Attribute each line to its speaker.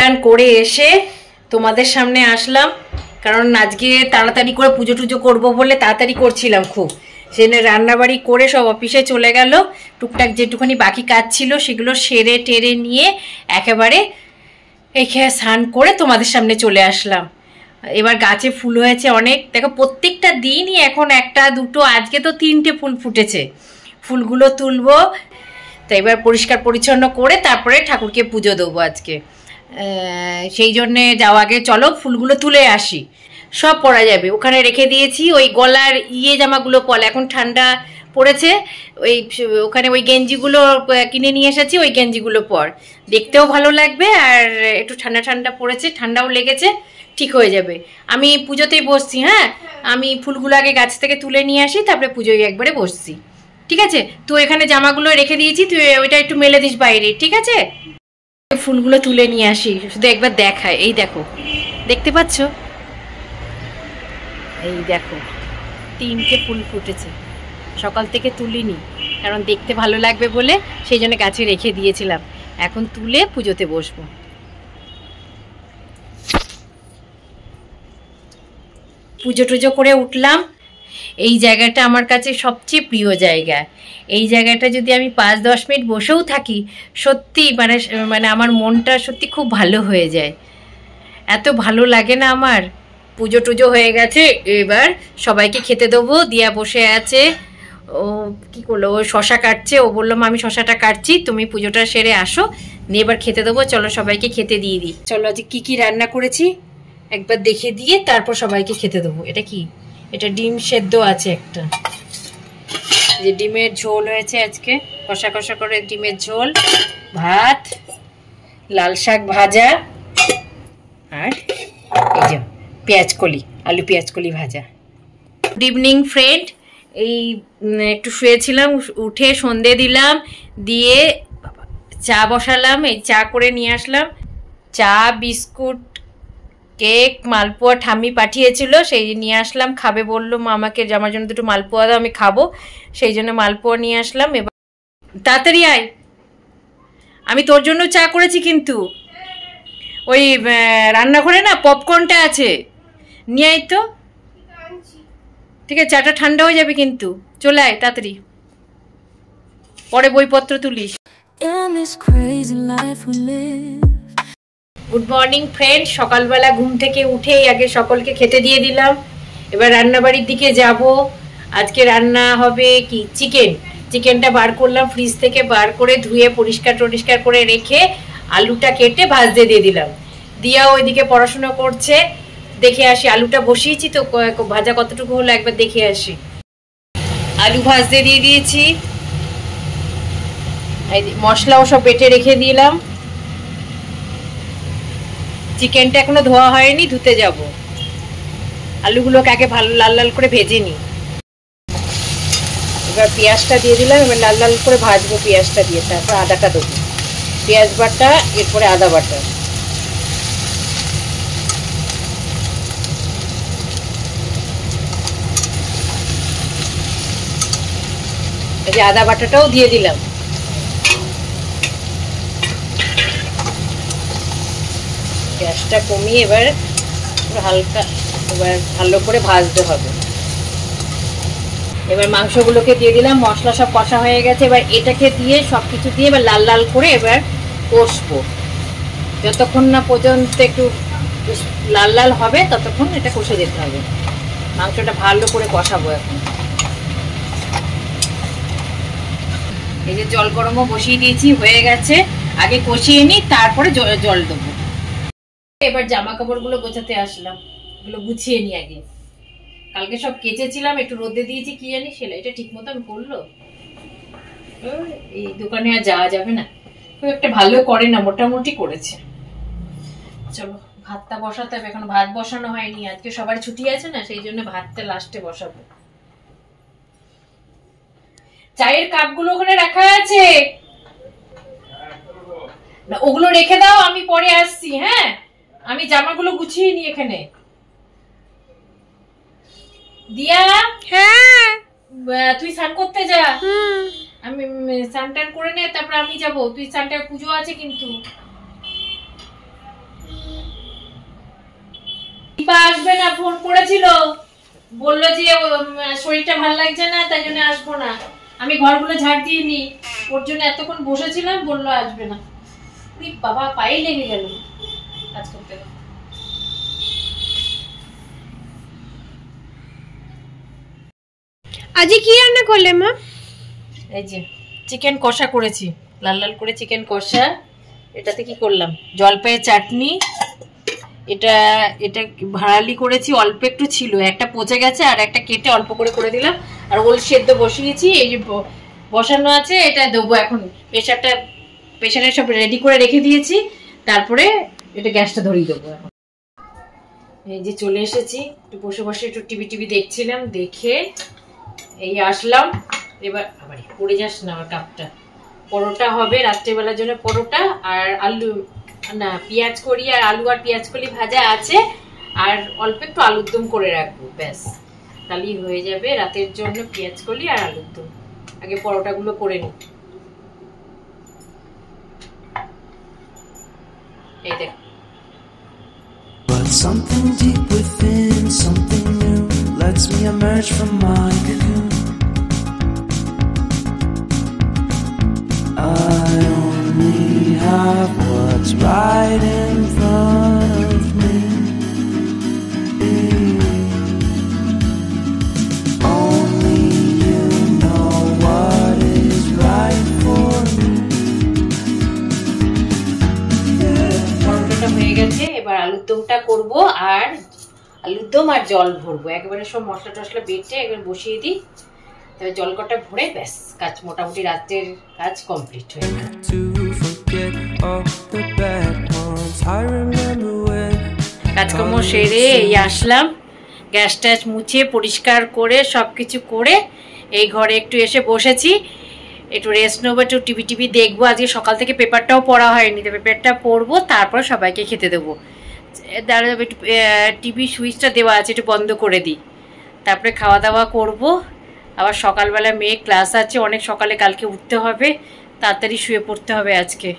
Speaker 1: টান করে এসে তোমাদের সামনে আসলাম, কারণ আজকে তাড়াতাড়ি করে পুজো টুজো করবো বলে তাড়াতাড়ি করছিলাম খুব। সেজন্য রান্নাবাড়ি করে সব অফিসে চলে গেল, টুকটাক যেটুখানি বাকি কাজ ছিল সেগুলো সেরে টেরে নিয়ে একেবারে এখানে স্নান করে তোমাদের সামনে চলে আসলাম। এবার গাছে ফুল হয়েছে অনেক, দেখো প্রত্যেকটা দিনই এখন একটা দুটো, আজকে তো 3টে ফুল ফুটেছে। ফুলগুলো তুলবো, তো এবার পরিষ্কার পরিচ্ছন্ন করে তারপরে ঠাকুরকে পুজো দেবো আজকে। সেই জন্যে যাওয়া আগে চলো ফুলগুলো তুলে আসি, সব পরা যাবে। ওখানে রেখে দিয়েছি ওই গলার জামাগুলো পল, এখন ঠান্ডা পড়েছে, ওখানে ওই গেঞ্জিগুলো কিনে নিয়ে এসেছি, ওই গেঞ্জিগুলো পর, দেখতেও ভালো লাগবে আর একটু ঠান্ডা ঠান্ডা পড়েছে, ঠান্ডাও লেগেছে, ঠিক হয়ে যাবে। আমি পুজোতেই বসছি, হ্যাঁ আমি ফুলগুলো আগে গাছ থেকে তুলে নিয়ে আসি, তারপরে পুজোয় একবারে বসছি, ঠিক আছে? তো এখানে জামাগুলো রেখে দিয়েছি, তুই ওইটা একটু মেলে দিস বাইরে, ঠিক আছে? ফুলগুলো তুলে নিয়ে আসি, শুধু একবার দেখায়। এই দেখো, দেখতে পাচ্ছ? এই দেখো 3টে ফুল ফুটেছে, সকাল থেকে তুলিনি কারণ দেখতে ভালো লাগবে বলে, সেই জন্য গাছে রেখে দিয়েছিলাম। এখন তুলে পুজোতে বসবো। পুজো টুজো করে উঠলাম। এই জায়গাটা আমার কাছে সবচেয়ে প্রিয় জায়গা। এই জায়গাটা যদি আমি 5-10 মিনিট বসেও থাকি, সত্যি মানে আমার মনটা সত্যি খুব ভালো হয়ে যায়, এত ভালো লাগে না আমার। পুজো টুজো হয়ে গেছে, এবার সবাইকে খেতে দেবো। দিয়া বসে আছে, ও কি করলো, ও শশা কাটছে, ও বললো আমি শশাটা কাটছি, তুমি পুজোটা সেরে আসো, নিয়ে এবার খেতে দেবো। চলো সবাইকে খেতে দিয়ে দিই। চলো আজ কি রান্না করেছি একবার দেখে দিয়ে তারপর সবাইকে খেতে দেবো। এটা কি? এটা ডিম সেদ্ধ আছে একটা, যে ডিমের ঝোল হয়েছে আজকে, কষা কষা করে ডিমের ঝোল, ভাত, লাল শাক ভাজা, আর এই যে পেঁয়াজকলি, আলু পেঁয়াজকলি ভাজা। Good evening friend. এই একটু শুয়েছিলাম, উঠে সন্ধে দিলাম, দিয়ে চা বসালাম, এই চা করে নিয়ে আসলাম। চা, বিস্কুট, কেক, মালপোয়া ঠাম্মি পাঠিয়েছিল, সেই নিয়ে আসলাম। খাবে বললো মা আমাকে, আমার জন্য দুটো মালপোয়া দাও, আমি খাবো, সেই জন্য মালপোয়া নিয়ে আসলাম। এবার তাড়াতাড়ি আয়, আমি তোর জন্য চা করেছি, কিন্তু ওই রান্নাঘরে না পপকর্নটা আছে, নিয়ে আয় তো, ঠিক আছে? চাটা ঠান্ডা হয়ে যাবে কিন্তু, চলে আয় তাড়াতাড়ি, পরে বইপত্র তুলিস। Good morning friend. সকালবেলা ঘুম থেকে উঠেই আগে সকলকে খেতে দিয়ে দিলাম। এবার রান্নাবাড়ির দিকে যাব। আজকে রান্না হবে কি, চিকেনটা বার করলাম, ফ্রিজ থেকে বার করে ধুয়ে পরিষ্কার টরিষ্কার করে রেখে আলুটা কেটে ভাজতে দিয়ে দিলাম। দিয়া ওইদিকে পড়াশোনা করছে, দেখে আসি। আলুটা বসিয়েছি তো, ভাজা কতটুকু হলো একবার দেখে আসি। আলু ভাজতে দিয়ে দিয়েছি, মশলাও সব বেটে রেখে দিলাম। চিকেনটা এখনো ধোয়া হয়নি, ধুতে যাব। আলুগুলোকে আগে ভালো লাল লাল করে ভেজে নিই। এবার পেঁয়াজটা দিয়ে দিলাম, এবার লাল লাল করে ভাজবো পেঁয়াজটা দিয়ে, তারপর আদাটা দেবো। পেঁয়াজ বাটা, এরপরে আদা বাটা। এই যে আদা বাটাটাও দিয়ে দিলাম। গ্যাসটা কমিয়ে এবার হালকা, এবার ভালো করে ভাজতে হবে। এবার মাংসগুলোকে দিয়ে দিলাম, মশলা সব কষা হয়ে গেছে। এবার এটাকে দিয়ে সবকিছু দিয়ে এবার লাল লাল করে এবার কষবো, যতক্ষণ না পর্যন্ত একটু লাল লাল হবে ততক্ষণ এটা কষে যেতে হবে। মাংসটা ভালো করে কষাবো এখন। এই যে জল গরমও বসিয়ে দিয়েছি, হয়ে গেছে। আগে কষিয়ে নিই, তারপরে জল দেবো। এবার জামা কাপড়গুলো গোছাতে আসলাম, এগুলো গুছিয়ে নিই আগে। কালকে সব কেচেছিলাম, একটু রোদে দিয়েছি, কি জানি সেলাইটা ঠিক মতন করলো। এই দোকানে আর যাওয়া যাবে না, খুব একটা ভালো করে না, মোটামুটি করেছে। চলো ভাতটা বসাতে হবে, এখন ভাত বসানো হয়নি, আজকে সবার ছুটি আছে না, সেই জন্য ভাতটা লাস্টে বসাবো। চায়ের কাপগুলো ওখানে রাখা আছে, ওগুলো রেখে দাও, আমি পরে আসছি। হ্যাঁ, আমি জামাগুলো গুছিয়ে নি এখানে। দিয়া, হ্যাঁ তুই স্নান করতে যা, আমি স্নান টান করে নে, তারপর আমি যাবো। তুই স্নানটা, পুজো আছে কিন্তু। দীপা আসবে না, ফোন করেছিল, বললো যে শরীরটা ভালো লাগছে না, তাই জন্য আসবো না। আমি ঘরগুলো ঝাড় দিয়ে নি, ওর জন্য এতক্ষণ বসেছিলাম, বললো আসবে না। বাবা পায়ে লেগে গেল কাজ করতে।
Speaker 2: আজকে কি রান্না করলে মা?
Speaker 1: এই যে চিকেন কষা করেছি, লাল লাল করে চিকেন কষা। এটাতে কি করলাম, জলপাইয়ের চাটনি, এটা এটা ভাড়ালি করেছি, অল্প একটু ছিল, একটা পচে গেছে আর একটা কেটে অল্প করে করে দিলাম। আর ওল সেদ্ধ বসিয়েছি, এই যে বসানো আছে, এটা দেবো এখন। প্রেশারে সব রেডি করে রেখে দিয়েছি, তারপরে এটা গ্যাসটা ধরিয়ে দেবো এখন। এই যে চলে এসেছি, একটু বসে বসে একটু টিভি দেখছিলাম, দেখে এই আসলাম। এবার আবার পড়ে যাস না আমার কাপটা। পরোটা হবে রাত্রেবেলার জন্য, পরোটা আর আলু না পেঁয়াজ করি, আর আলু আর পেঁয়াজ কলি ভাজা আছে, আর অল্প একটু আলুর দম করে রাখবো, ব্যাস তাহলেই হয়ে যাবে রাতের জন্য পেঁয়াজ কলি আর আলুর দম। আগে পরোটাগুলো করে নি। এই দেখ, something deep within, something new lets me emerge from my cocoon. I only have what's right in front of me. Only you know what is right for me. পরোটাটা হয়ে গেছে, এবার আলুর দমটা করবো, আর আলুর দম আর জল ভরবো, একেবারে সব মশলা টসলা বেটে একবার বসিয়ে দিই, তবে জল কটা ভরে ব্যাস কাজ মোটামুটি রাতের কাজ কমপ্লিট হয়ে গেল। কাজকর্ম সেরে এই আসলাম, গ্যাস ট্যাস মুছে পরিষ্কার করে সব কিছু করে এই ঘরে একটু এসে বসেছি, একটু রেস্ট নেবো, একটু টিভি দেখবো। আজকে সকাল থেকে পেপারটাও পড়া হয়নি, তো পেপারটা পড়বো, তারপর সবাইকে খেতে দেবো। দাঁড়া, একটু টিভি সুইচটা দেওয়া আছে, একটু বন্ধ করে দিই, তারপরে খাওয়া দাওয়া করবো। আবার সকালবেলা মেয়ে ক্লাস আছে অনেক সকালে, কালকে উঠতে হবে, তাড়াতাড়ি শুয়ে পড়তে হবে আজকে।